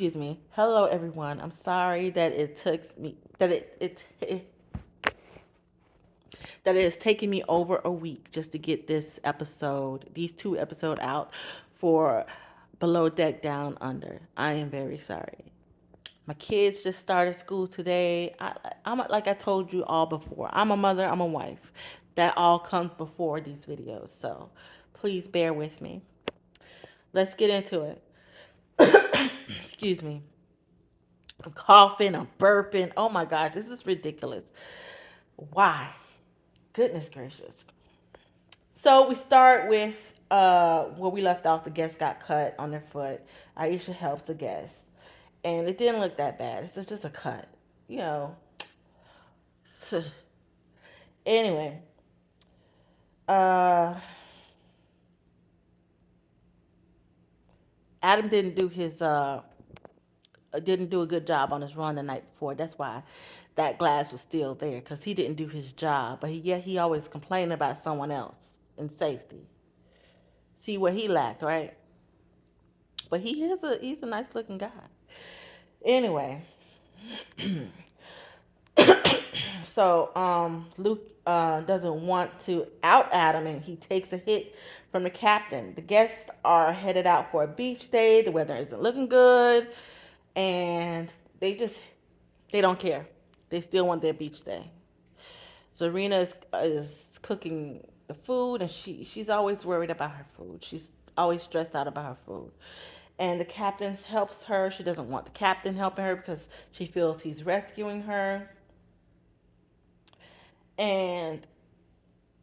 Excuse me. Hello, everyone. I'm sorry that it took me that it has taken me over a week just to get these two episodes out for Below Deck Down Under. I am very sorry. My kids just started school today. I'm like I told you all before. I'm a mother. I'm a wife. That all comes before these videos. So please bear with me. Let's get into it. Excuse me. I'm coughing. I'm burping. Oh my gosh, this is ridiculous. Why? Goodness gracious. So we start with where we left off. The guest got cut on their foot. Aisha helps the guest, and it didn't look that bad. It's just a cut, you know. Anyway, uh, Adam didn't do a good job on his run the night before. That's why that glass was still there because he didn't do his job. But he always complained about someone else in safety. See what he lacked, right? But he's a nice looking guy. Anyway, so Luke doesn't want to out Adam, and he takes a hit from the captain. The guests are headed out for a beach day. The weather isn't looking good, and they just they don't care. They still want their beach day. Serena is cooking the food, and she's always worried about her food. She's always stressed out about her food. And the captain helps her. She doesn't want the captain helping her because she feels he's rescuing her. And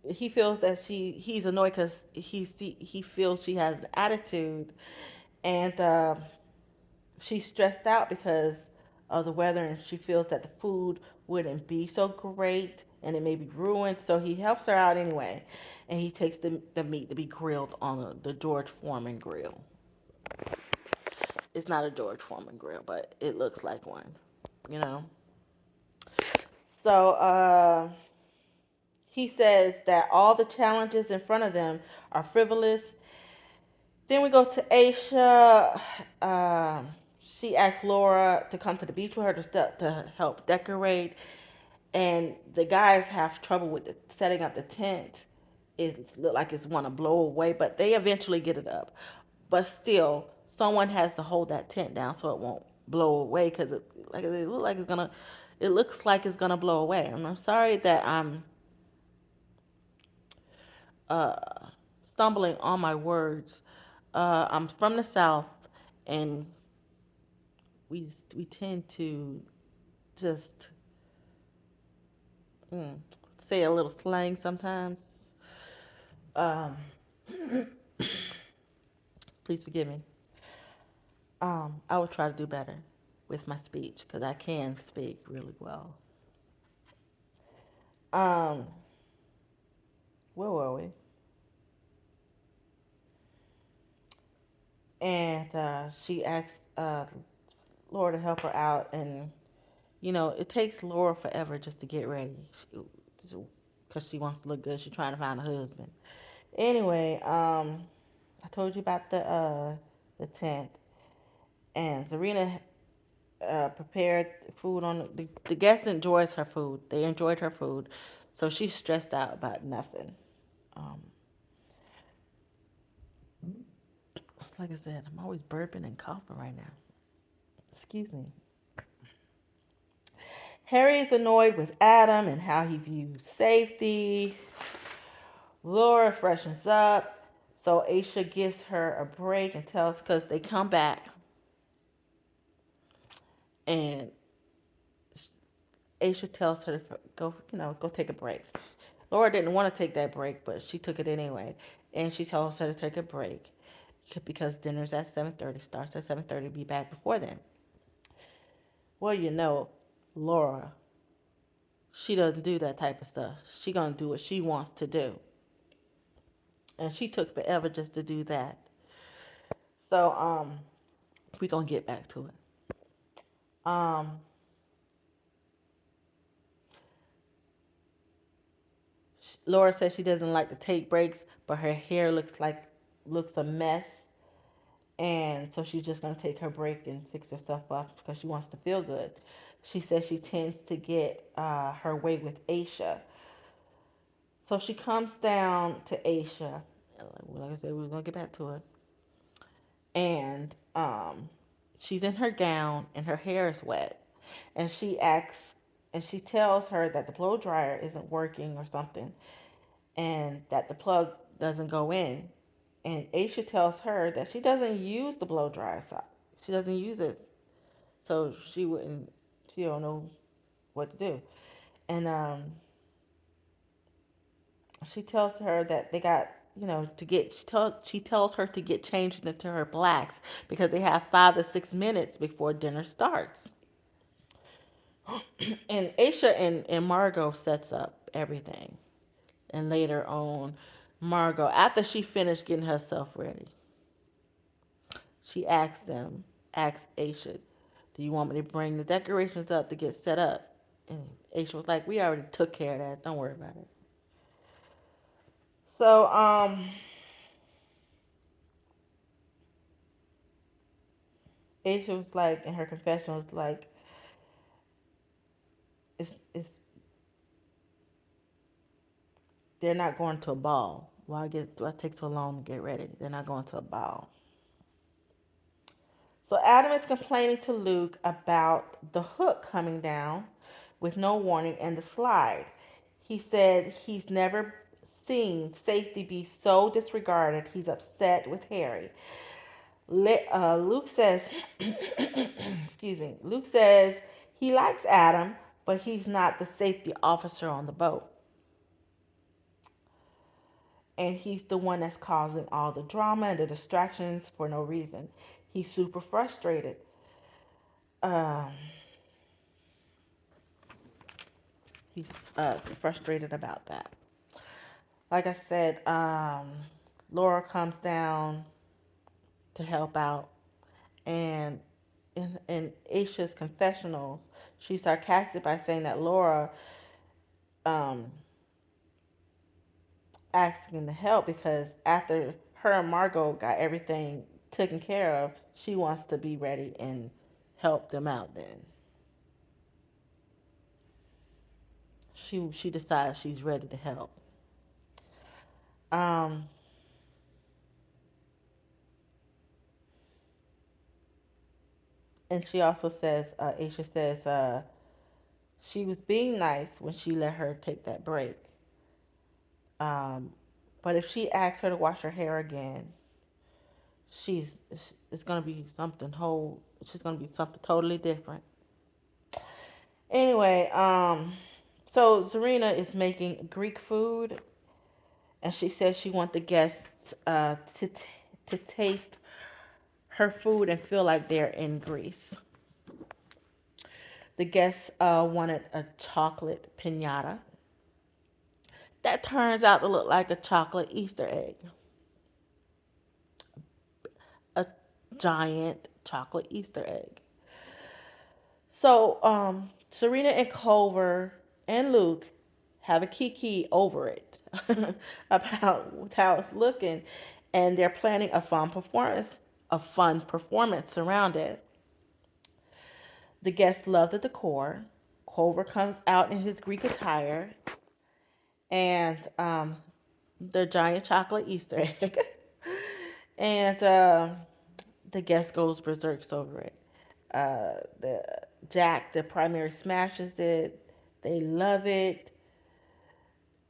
he feels that he's annoyed because he feels she has an attitude, and she's stressed out because of the weather, and she feels that the food wouldn't be so great and it may be ruined. So he helps her out anyway, and he takes the meat to be grilled on the George Foreman grill. It's not a George Foreman grill, but it looks like one, you know. So he says that all the challenges in front of them are frivolous. Then we go to Aisha. She asks Laura to come to the beach with her to help decorate, and the guys have trouble with setting up the tent. It look like it's want to blow away, but they eventually get it up. But still, someone has to hold that tent down so it won't blow away because it looks like it's gonna blow away. And I'm sorry that I'm uh, stumbling on my words. I'm from the South, and we tend to just mm, say a little slang sometimes. Um, please forgive me. I will try to do better with my speech because I can speak really well. Um, where were we? And she asked Laura to help her out, and it takes Laura forever just to get ready because she wants to look good. She's trying to find a husband. Anyway, I told you about the tent, and Serena prepared food on the guest enjoys her food. They enjoyed her food, so she's stressed out about nothing. Um, it's like I said, I'm always burping and coughing right now. Excuse me. Harry is annoyed with Adam and how he views safety. Laura freshens up, so Aisha gives her a break and tells because they come back and Aisha tells her to go take a break. Laura didn't want to take that break, but she took it anyway, and she tells her to take a break because dinner's at 7:30. Starts at 7:30. Be back before then. Well, Laura, she doesn't do that type of stuff. She gonna do what she wants to do, and she took forever just to do that. So we gonna get back to it. Um, Laura says she doesn't like to take breaks, but her hair looks a mess, And so she's just going to take her break and fix herself up because she wants to feel good. She says she tends to get her way with Aisha. So she comes down to Aisha. Like I said, we're going to get back to it. And she's in her gown and her hair is wet. And she asks, and she tells her that the blow dryer isn't working or something, and that the plug doesn't go in. And Aisha tells her that she doesn't use the blow dryer, so she doesn't use it, so she don't know what to do. And she tells her that they got, to get. She tells her to get changed into her blacks because they have 5 to 6 minutes before dinner starts. And Aisha and Margot sets up everything. And later on, Margot, after she finished getting herself ready, she asks Aisha, "Do you want me to bring the decorations up to get set up?" And Aisha was like, "We already took care of that. Don't worry about it." So Aisha was like, in her confession was like, it's they're not going to a ball. Why take so long to get ready? They're not going to a ball. So Adam is complaining to Luke about the hook coming down with no warning and the slide. He said he's never seen safety be so disregarded. He's upset with Harry. Luke says, excuse me, Luke says he likes Adam, but he's not the safety officer on the boat. And he's the one that's causing all the drama and the distractions for no reason. He's super frustrated. Um, he's frustrated about that. Like I said, Laura comes down to help out, and in Aisha's confessionals, she's sarcastic by saying that Laura um, asking to help because after her and Margot got everything taken care of, she wants to be ready and help them out. Then she decides she's ready to help. Um, and she also says, Aisha says, she was being nice when she let her take that break. Um, but if she asks her to wash her hair again, she's it's gonna be something whole. She's gonna be something totally different. Anyway, so Zarina is making Greek food, and she says she wants the guests to taste her food and feel like they're in Greece. The guests wanted a chocolate pinata that turns out to look like a chocolate Easter egg, a giant chocolate Easter egg. So Serena and Culver and Luke have a kiki over it about how it's looking, and they're planning a fun performance around it. The guests love the decor. Culver comes out in his Greek attire and the giant chocolate Easter egg, and the guest goes berserk over it. The Jack, the primary, smashes it. They love it.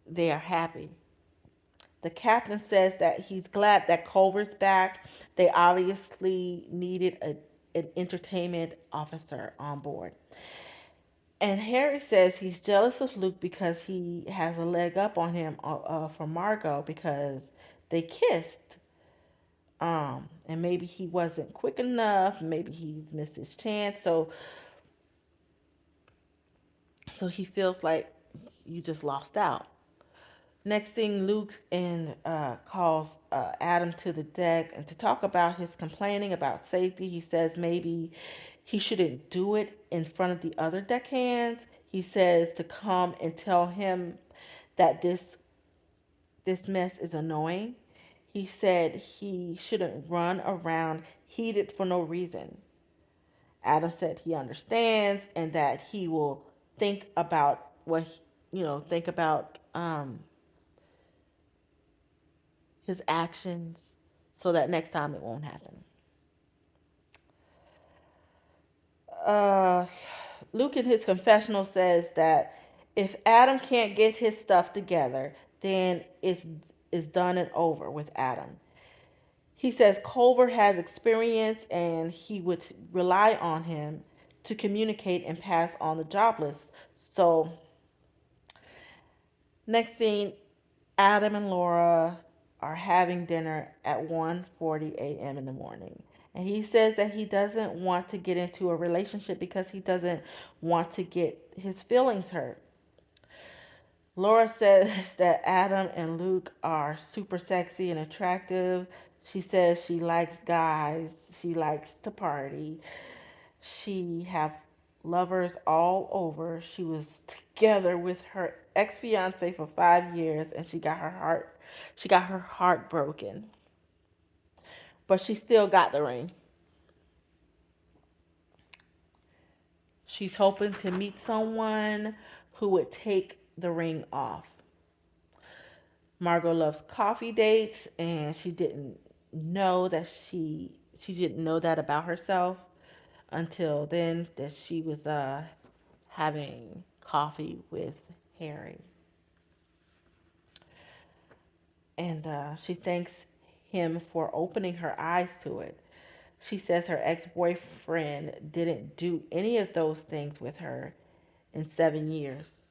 They are happy. The captain says that he's glad that Culver's back. They obviously needed an entertainment officer on board. And Harry says he's jealous of Luke because he has a leg up on him from Margot because they kissed. And maybe he wasn't quick enough. Maybe he missed his chance. So he feels like you just lost out. Next thing, Luke and calls Adam to the deck and to talk about his complaining about safety. He says maybe he shouldn't do it in front of the other deckhands. He says to come and tell him that this mess is annoying. He said he shouldn't run around heated for no reason. Adam said he understands and that he will think about think about his actions so that next time it won't happen. Uh, Luke in his confessional says that if Adam can't get his stuff together, then it's done and over with Adam. He says Culver has experience and he would rely on him to communicate and pass on the job list. So next scene, Adam and Laura are having dinner at 1:40 a.m. in the morning. And he says that he doesn't want to get into a relationship because he doesn't want to get his feelings hurt. Laura says that Adam and Luke are super sexy and attractive. She says she likes guys. She likes to party. She have lovers all over. She was together with her ex-fiance for 5 years and she got her heart broken. But she still got the ring. She's hoping to meet someone who would take the ring off. Margot loves coffee dates and she didn't know that about herself until then that she was having coffee with Harry. And she thanks him for opening her eyes to it. She says her ex boyfriend didn't do any of those things with her in 7 years.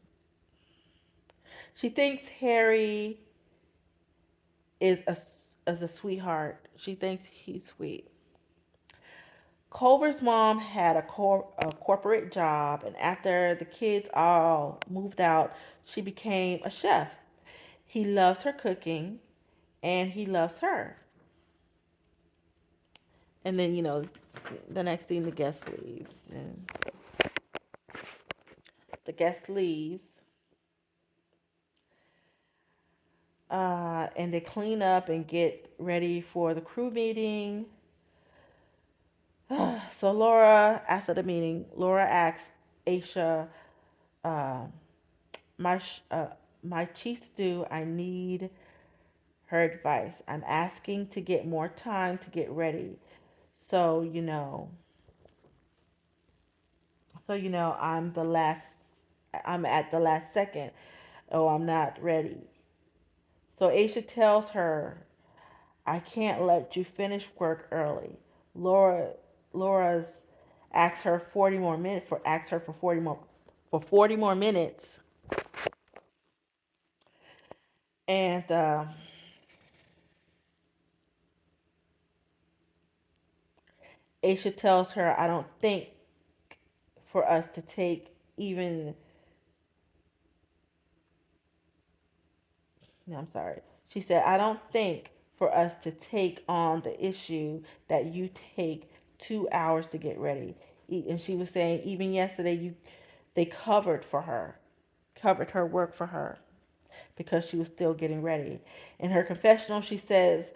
She thinks Harry is a sweetheart. She thinks he's sweet. Culver's mom had a corporate job, and after the kids all moved out, she became a chef. He loves her cooking, and he loves her. And then, the next thing the guest leaves. And the guest leaves. And they clean up and get ready for the crew meeting. So Laura, after the meeting, Laura asks Aisha, uh, my my chief stew, I need her advice. I'm asking to get more time to get ready. So I'm at the last second. Oh, I'm not ready. So Aisha tells her, I can't let you finish work early. Laura Laura's asks her for 40 more minutes, and Aisha tells her, I don't think for us to take even no, I'm sorry. She said, I don't think for us to take on the issue that you take 2 hours to get ready. And she was saying, even yesterday, they covered her work for her because she was still getting ready. In her confessional, she says,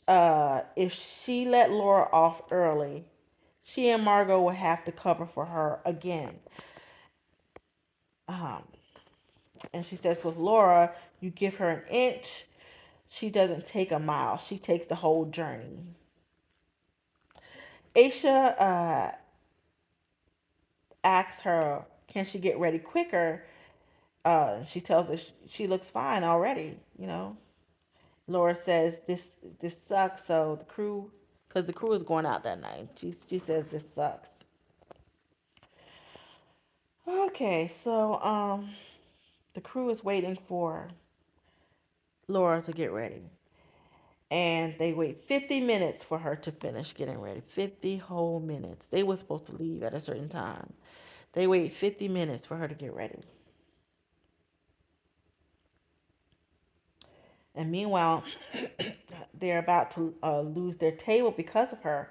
if she let Laura off early, she and Margot will have to cover for her again. Um, and she says, with Laura, you give her an inch, she doesn't take a mile, she takes the whole journey. Aisha asks her, can she get ready quicker? She tells her she looks fine already. Laura says this sucks. So because the crew is going out that night, she says this sucks. Okay, so the crew is waiting for Laura to get ready, and they wait 50 minutes for her to finish getting ready. 50 whole minutes. They were supposed to leave at a certain time. They wait 50 minutes for her to get ready. And meanwhile, they're about to lose their table because of her.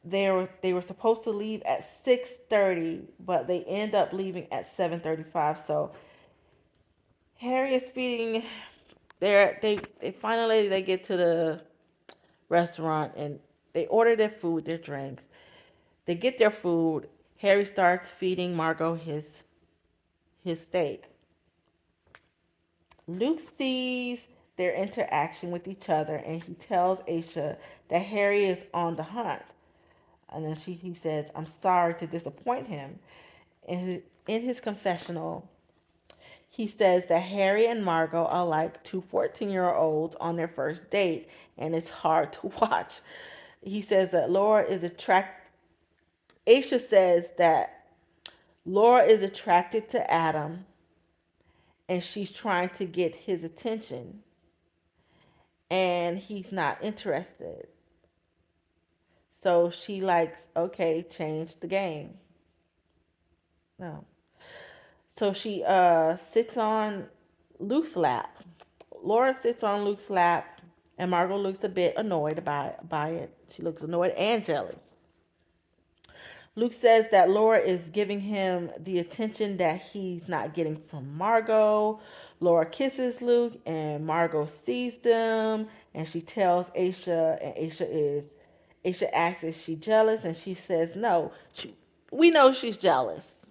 They were supposed to leave at 6:30, but they end up leaving at 7:35. So Harry is feeding. They finally they get to the restaurant, and They order their food, their drinks. They get their food. Harry starts feeding Margot his steak. Luke sees their interaction with each other and he tells Aisha that Harry is on the hunt. And then he says, I'm sorry to disappoint him. In his confessional, he says that Harry and Margot are like two 14-year-olds on their first date, and it's hard to watch. He says that Laura is attracted. Aisha says that Laura is attracted to Adam, and she's trying to get his attention, and he's not interested. So she likes, okay, change the game. No. So she sits on Luke's lap. Laura sits on Luke's lap, and Margot looks a bit annoyed by it. She looks annoyed and jealous. Luke says that Laura is giving him the attention that he's not getting from Margot. Laura kisses Luke, and Margot sees them, and she tells Aisha, and Aisha asks, is she jealous? And she says, no. We know she's jealous.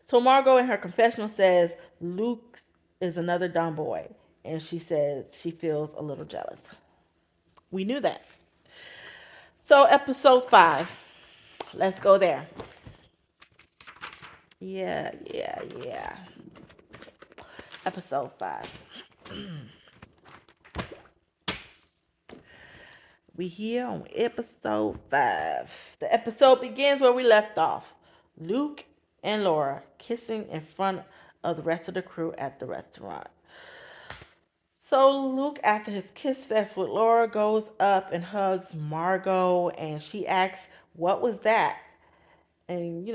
So Margot in her confessional says Luke is another dumb boy, and she says she feels a little jealous. We knew that. So episode 5. Let's go there. Yeah. Episode 5. We here on episode 5. The episode begins where we left off. Luke and Laura kissing in front of the rest of the crew at the restaurant. So Luke, after his kiss fest with Laura, goes up and hugs Margot, and she asks, what was that? And,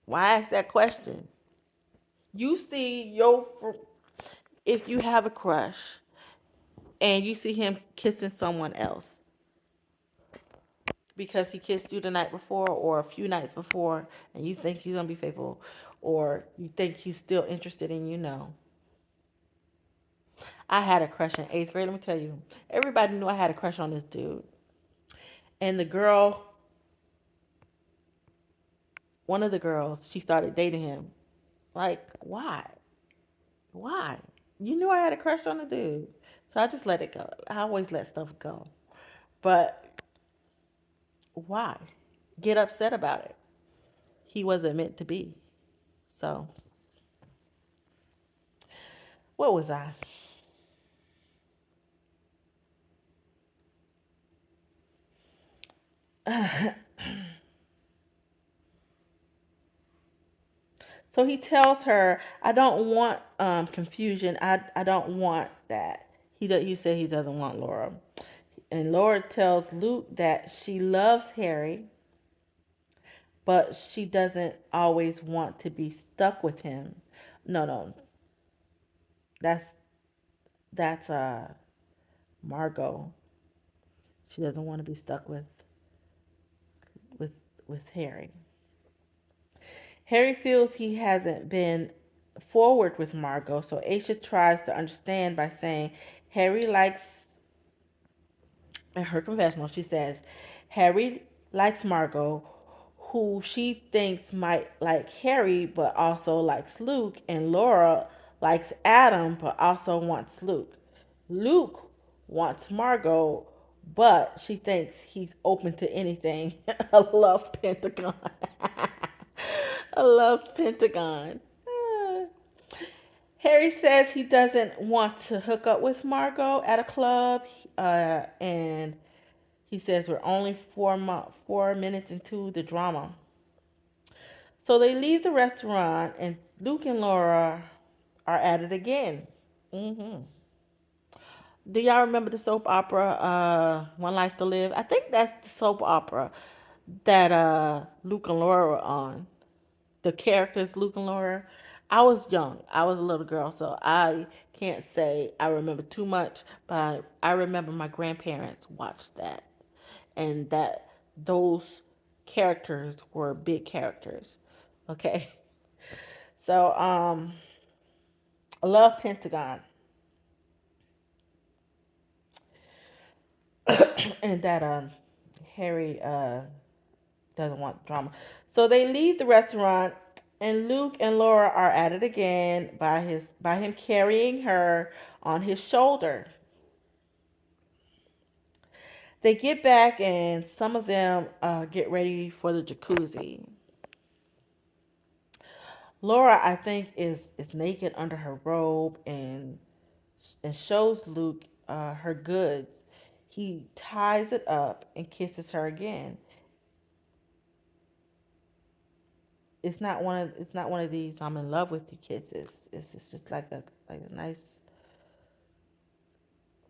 why ask that question? You see if you have a crush and you see him kissing someone else because he kissed you the night before or a few nights before, and you think he's going to be faithful, or you think he's still interested in I had a crush in 8th grade. Let me tell you, everybody knew I had a crush on this dude. And the girl, one of the girls, she started dating him. Like, why? Why? You knew I had a crush on the dude. So I just let it go. I always let stuff go. But why? Get upset about it. He wasn't meant to be. So, what was I? So he tells her, I don't want confusion. I don't want that. He said he doesn't want Laura. And Laura tells Luke that she loves Harry, but she doesn't always want to be stuck with him. No. That's that's Margot. She doesn't want to be stuck with with Harry. Harry feels he hasn't been forward with Margot, so Aisha tries to understand by saying Harry likes, in her confessional, she says, Harry likes Margot, who she thinks might like Harry but also likes Luke, and Laura likes Adam but also wants Luke. Luke wants Margot, but she thinks he's open to anything. I love Pentagon. I love Pentagon. Ah. Harry says he doesn't want to hook up with Margot at a club, and he says we're only 4 minutes into the drama. So they leave the restaurant, and Luke and Laura are at it again. hmm Do y'all remember the soap opera One Life to Live? I think that's the soap opera that Luke and Laura were on. The characters, Luke and Laura. I was young. I was a little girl, so I can't say I remember too much, but I remember my grandparents watched that, and that those characters were big characters. Okay, so I love Pentagon. and that Harry doesn't want drama. So they leave the restaurant, and Luke and Laura are at it again by him carrying her on his shoulder. They get back, and some of them get ready for the jacuzzi. Laura, I think, is naked under her robe and shows Luke her goods. He ties it up and kisses her again. It's not one of these I'm in love with you kisses. It's just like a nice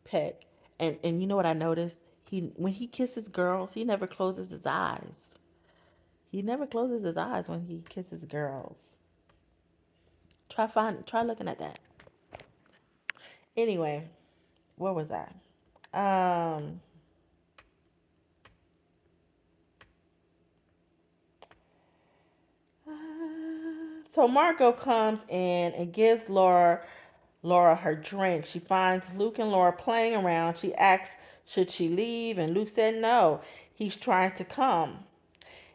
peck. And you know what I noticed? He when he kisses girls, he never closes his eyes. He never closes his eyes when he kisses girls. Try looking at that. Anyway, where was I? Um so Margot comes in and gives Laura her drink. She finds Luke and Laura playing around. She asks should she leave, and Luke said no. He's trying to come,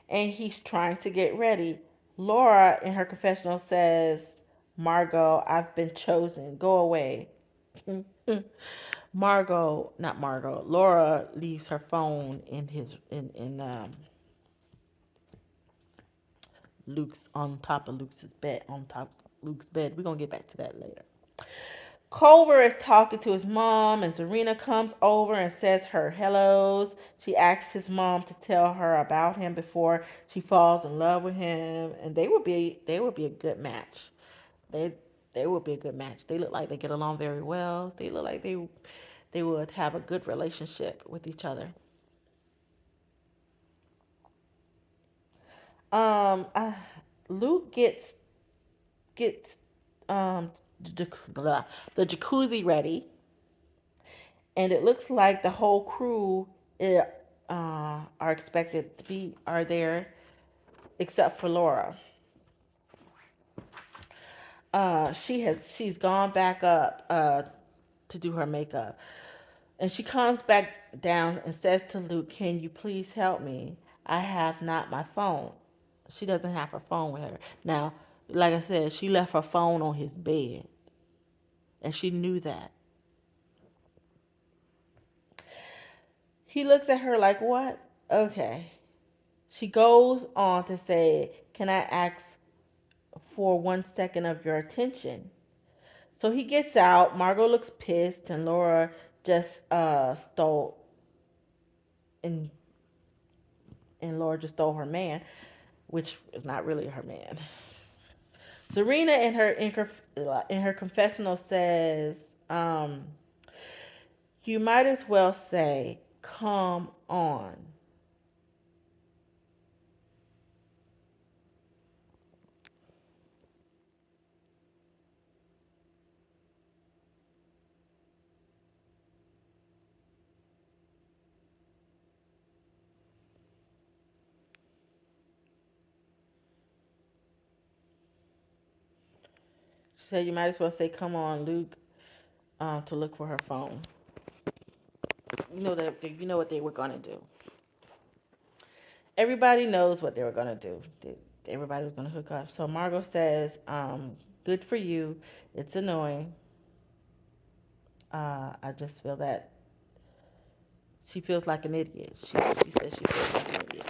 and he's trying to get ready. Laura, in her confessional, says, Margot, I've been chosen. Go away. Not Margot. Laura leaves her phone in Luke's on top of Luke's bed. On top of Luke's bed. We're gonna get back to that later. Culver is talking to his mom, and Serena comes over and says her hellos. She asks his mom to tell her about him before she falls in love with him, and they would be a good match. They they would be a good match. They look like they get along very well. They look like they would have a good relationship with each other. Um, uh, Luke gets the jacuzzi ready, and it looks like the whole crew eh, are expected to be are there except for Laura. She's gone back up to do her makeup, and she comes back down and says to Luke, "Can you please help me? I have not my phone." She doesn't have her phone with her now. Like I said, she left her phone on his bed, and she knew that. He looks at her like, "What? Okay." She goes on to say, "Can I ask for 1 second of your attention?" So he gets out. Margot looks pissed, and Laura just stole and Laura just stole her man, which is not really her man. Serena in her confessional says, "You might as well say, come on." She said, "You might as well say, come on, Luke, to look for her phone." You know what they were gonna do. Everybody knows what they were gonna do. Everybody was gonna hook up. So Margot says, "Good for you. It's annoying. I just feel that she feels like an idiot." She says she feels like an idiot,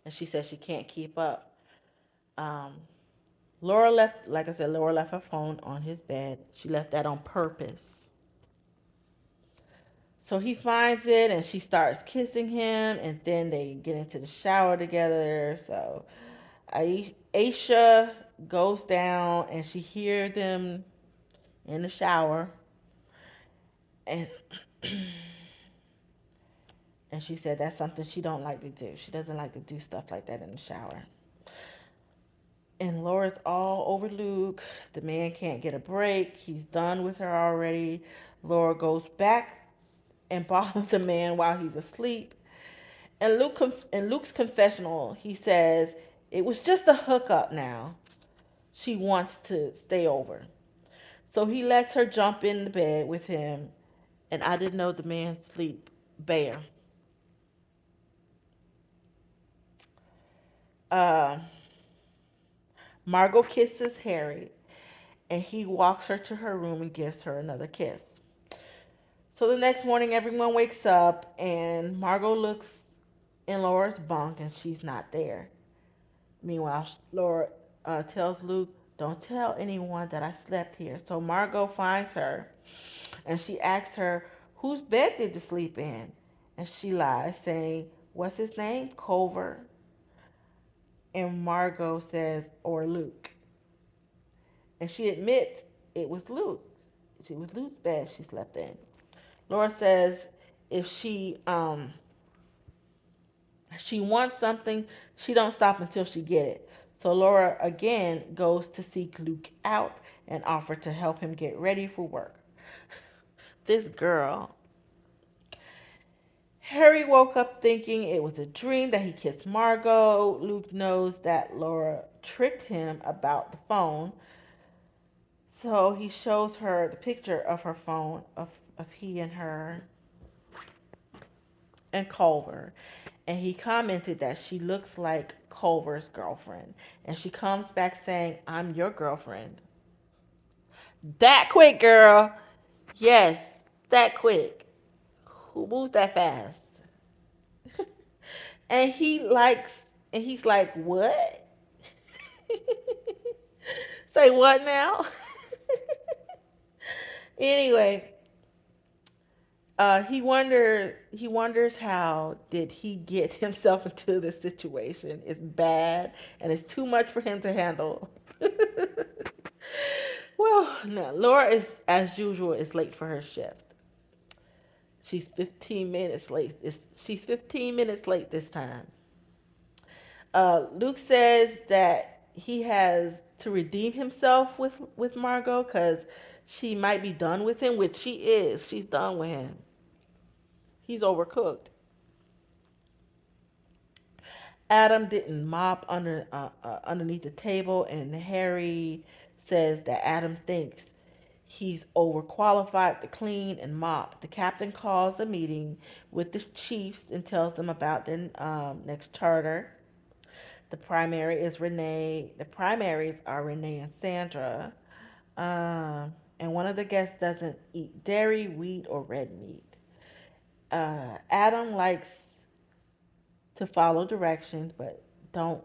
and she says she can't keep up. Um, Laura left, like I said, Laura left her phone on his bed. She left that on purpose. So he finds it, and she starts kissing him, and then they get into the shower together. So Aisha goes down, and she hears them in the shower, and and she said that's something she don't like to do. She doesn't like to do stuff like that in the shower. And Laura's all over Luke. The man can't get a break. He's done with her already. Laura goes back and bothers the man while he's asleep. And in Luke's confessional, he says it was just a hookup now. She wants to stay over. So he lets her jump in the bed with him, And I didn't know the man sleep bear. Uh, Margot kisses Harry, and he walks her to her room and gives her another kiss. So the next morning, everyone wakes up, and Margot looks in Laura's bunk, and she's not there. Meanwhile, Laura tells Luke, "Don't tell anyone that I slept here." So Margot finds her, and she asks her, "Whose bed did you sleep in?" And she lies, saying, "What's his name? Culver." And Margot says, "Or Luke." And she admits it was Luke's. It was Luke's bed she slept in. Laura says if she wants something, she don't stop until she get it. So Laura again goes to seek Luke out and offer to help him get ready for work. This girl. Harry woke up thinking it was a dream that he kissed Margot. Luke knows that Laura tricked him about the phone. So he shows her the picture of her phone of he and her and Culver. And he commented that she looks like Culver's girlfriend. And she comes back saying, "I'm your girlfriend." That quick, girl. Yes, that quick. Who moves that fast? And he's like, "What?" Say what now? Anyway, he wonders how did he get himself into this situation. It's bad and it's too much for him to handle. Well, no, Laura is as usual is late for her shift. She's 15 minutes late. She's 15 minutes late this time. Luke says that he has to redeem himself with Margot because she might be done with him, which she is. She's done with him. He's overcooked. Adam didn't mop underneath the table, and Harry says that Adam thinks he's overqualified to clean and mop. The captain calls a meeting with the chiefs and tells them about their next charter. The primary is Renee. The primaries are Renee and Sandra. And one of the guests doesn't eat dairy, wheat, or red meat. Adam likes to follow directions, but don't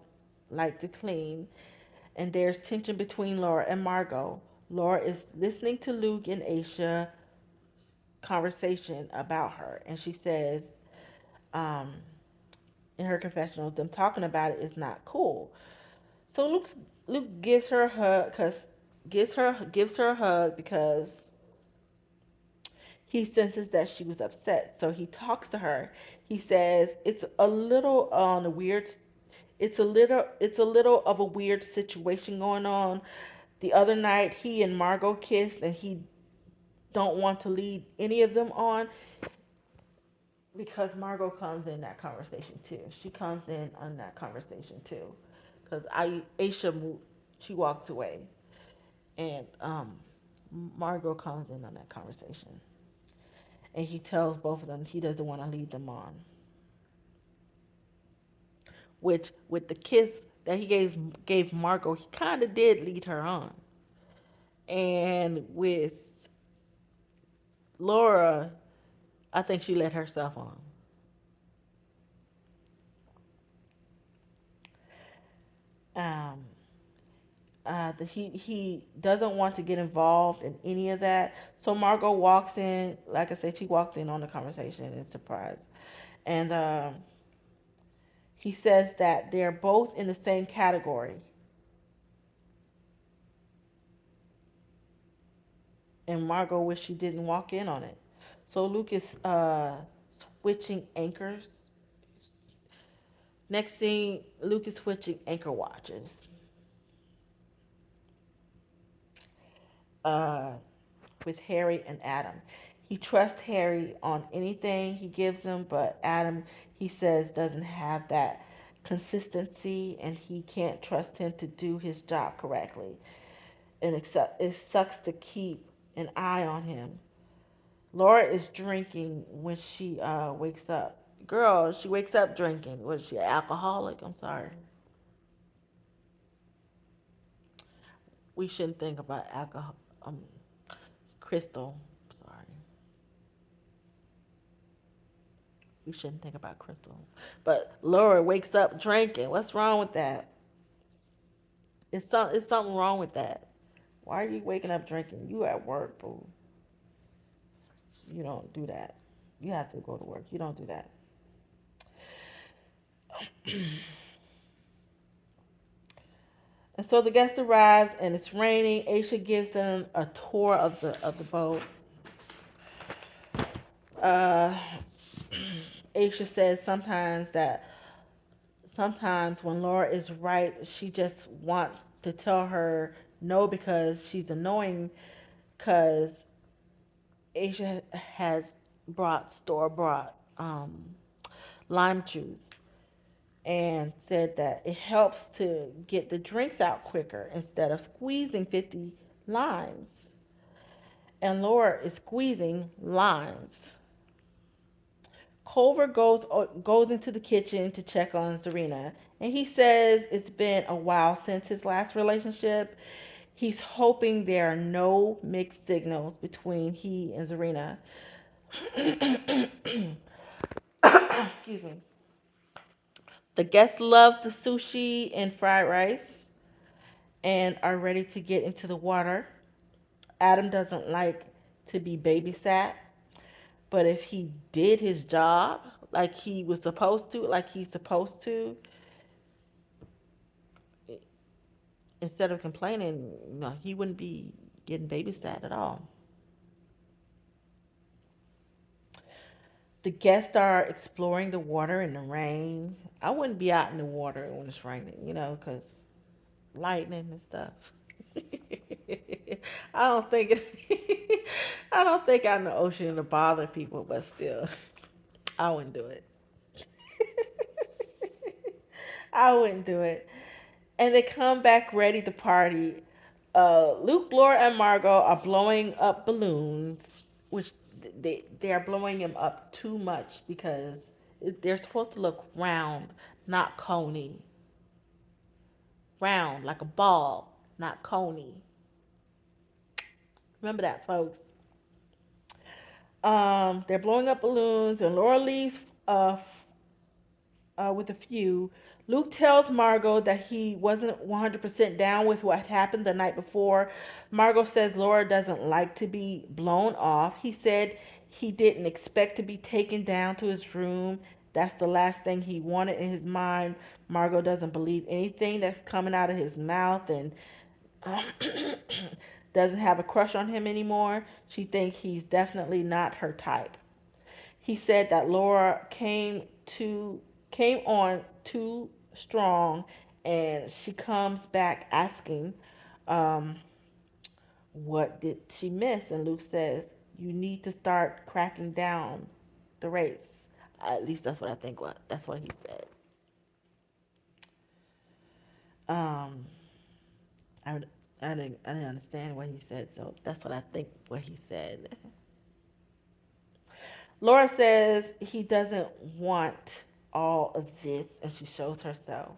like to clean. And there's tension between Laura and Margot. Laura is listening to Luke and Aisha conversation about her, and she says, um, in her confessional, them talking about it is not cool. So Luke gives her a hug because gives her a hug because he senses that she was upset. So he talks to her. He says it's a little on a weird. It's a little of a weird situation going on. The other night, he and Margot kissed, and he don't want to lead any of them on because Margot comes in that conversation too. She comes in on that conversation too, because Aisha moved, she walks away, and Margot comes in on that conversation, and he tells both of them he doesn't want to lead them on. Which with the kiss that he gave Margot, he kind of did lead her on, and with Laura, I think she let herself on. Um, he doesn't want to get involved in any of that. So Margot walks in. Like I said, she walked in on the conversation and surprised, and he says that they're both in the same category, and Margot wished she didn't walk in on it. So Luke is switching anchors. Next thing, Luke is switching anchor watches. Uh, with Harry and Adam. He trusts Harry on anything he gives him, but Adam, he says, doesn't have that consistency and he can't trust him to do his job correctly. And it sucks to keep an eye on him. Laura is drinking when she wakes up. Girl, she wakes up drinking. Was she an alcoholic? I'm sorry. We shouldn't think about alcohol. Crystal. Sorry. We shouldn't think about Crystal. But Laura wakes up drinking. What's wrong with that? It's something wrong with that. Why are you waking up drinking? You at work, boo. You don't do that. You have to go to work. You don't do that. And so the guests arrives and it's raining. Aisha gives them a tour of the boat. Uh, Aisha says sometimes when Laura is right, she just wants to tell her no because she's annoying. Because Aisha has brought store bought lime juice and said that it helps to get the drinks out quicker instead of squeezing 50 limes. And Laura is squeezing limes. Culver goes into the kitchen to check on Serena, and he says it's been a while since his last relationship. He's hoping there are no mixed signals between he and Serena. Excuse me. The guests love the sushi and fried rice and are ready to get into the water. Adam doesn't like to be babysat, but if he did his job like he's supposed to, instead of complaining, no, he wouldn't be getting babysat at all. The guests are exploring the water in the rain. I wouldn't be out in the water when it's raining, because lightning and stuff. I don't think it. I don't think out in the ocean to bother people, but still, I wouldn't do it. I wouldn't do it. And they come back ready to party. Luke, Laura, and Margot are blowing up balloons, which they are blowing them up too much because they're supposed to look round, not coney. Round like a ball, not coney. Remember that, folks. They're blowing up balloons, and Laura leaves with a few. Luke tells Margot that he wasn't 100% down with what happened the night before. Margot says Laura doesn't like to be blown off. He said he didn't expect to be taken down to his room. That's the last thing he wanted in his mind. Margot doesn't believe anything that's coming out of his mouth and doesn't have a crush on him anymore. She thinks he's definitely not her type. He said that Laura came on too strong, and she comes back asking, um, "What did she miss?" And Luke says, "You need to start cracking down the race." At least that's what I think. That's what he said. Um, I I didn't understand what he said, so that's what I think. What he said. Laura says he doesn't want all of this, and she shows herself.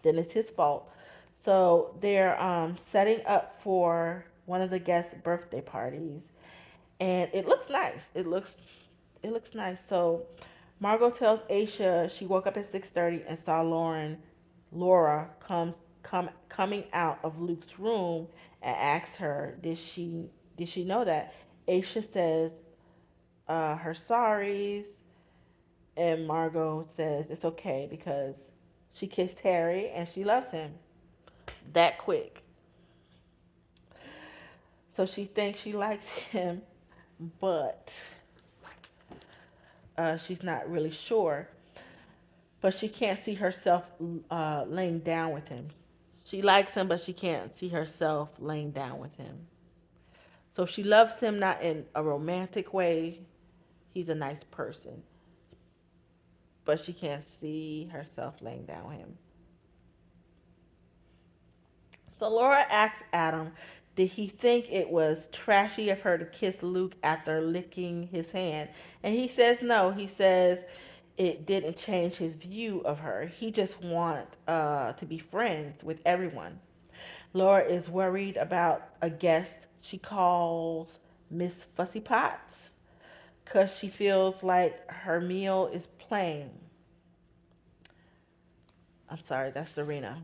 Then it's his fault. So they're setting up for one of the guests' birthday parties, and it looks nice. It looks nice. So Margot tells Aisha she woke up at 6:30 and saw Laura coming out of Luke's room and asks her, did she know that? Aisha says her sorries, and Margot says it's okay because she kissed Harry and she loves him that quick. So she thinks she likes him, but she's not really sure. But she can't see herself laying down with him. She likes him, but she can't see herself laying down with him. So she loves him not in a romantic way. He's a nice person, but she can't see herself laying down with him. So Laura asks Adam, Did he think it was trashy of her to kiss Luke after licking his hand? And he says no. He says it didn't change his view of her. He just wanted to be friends with everyone. Laura is worried about a guest she calls Miss Fussy Potts because she feels like her meal is plain. I'm sorry, that's Serena.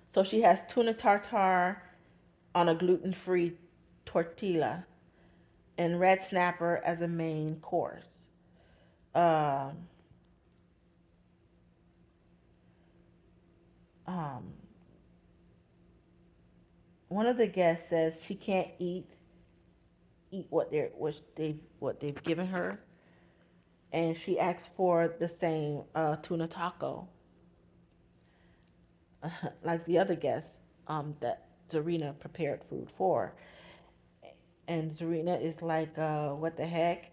So she has tuna tartare on a gluten free tortilla and red snapper as a main course. Um, um, One of the guests says she can't eat what they've given her, and she asks for the same tuna taco like the other guests that Zarina prepared food for. And Zarina is like, what the heck?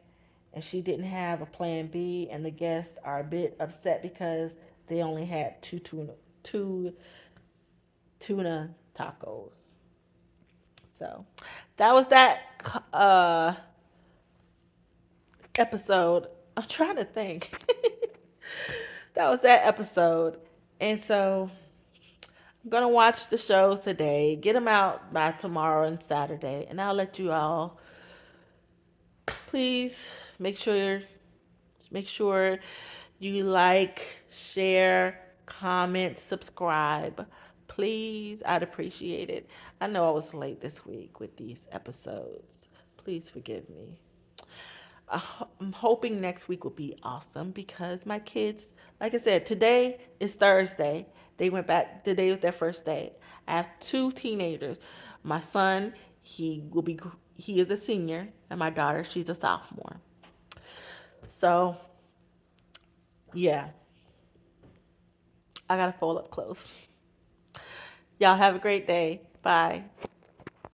And she didn't have a plan B, and the guests are a bit upset because they only had two tuna tacos. So that was that episode. I'm trying to think. That was that episode. And so I'm going to watch the shows today, get them out by tomorrow and Saturday, and I'll let you all please make sure you like, share, comment, subscribe. Please, I'd appreciate it. I know I was late this week with these episodes. Please forgive me. I'm hoping next week will be awesome because my kids, like I said, today is Thursday. They went back. Today was their first day. I have two teenagers. My son, he is a senior, and my daughter, she's a sophomore. So yeah, I gotta fold up close. Y'all have a great day. Bye.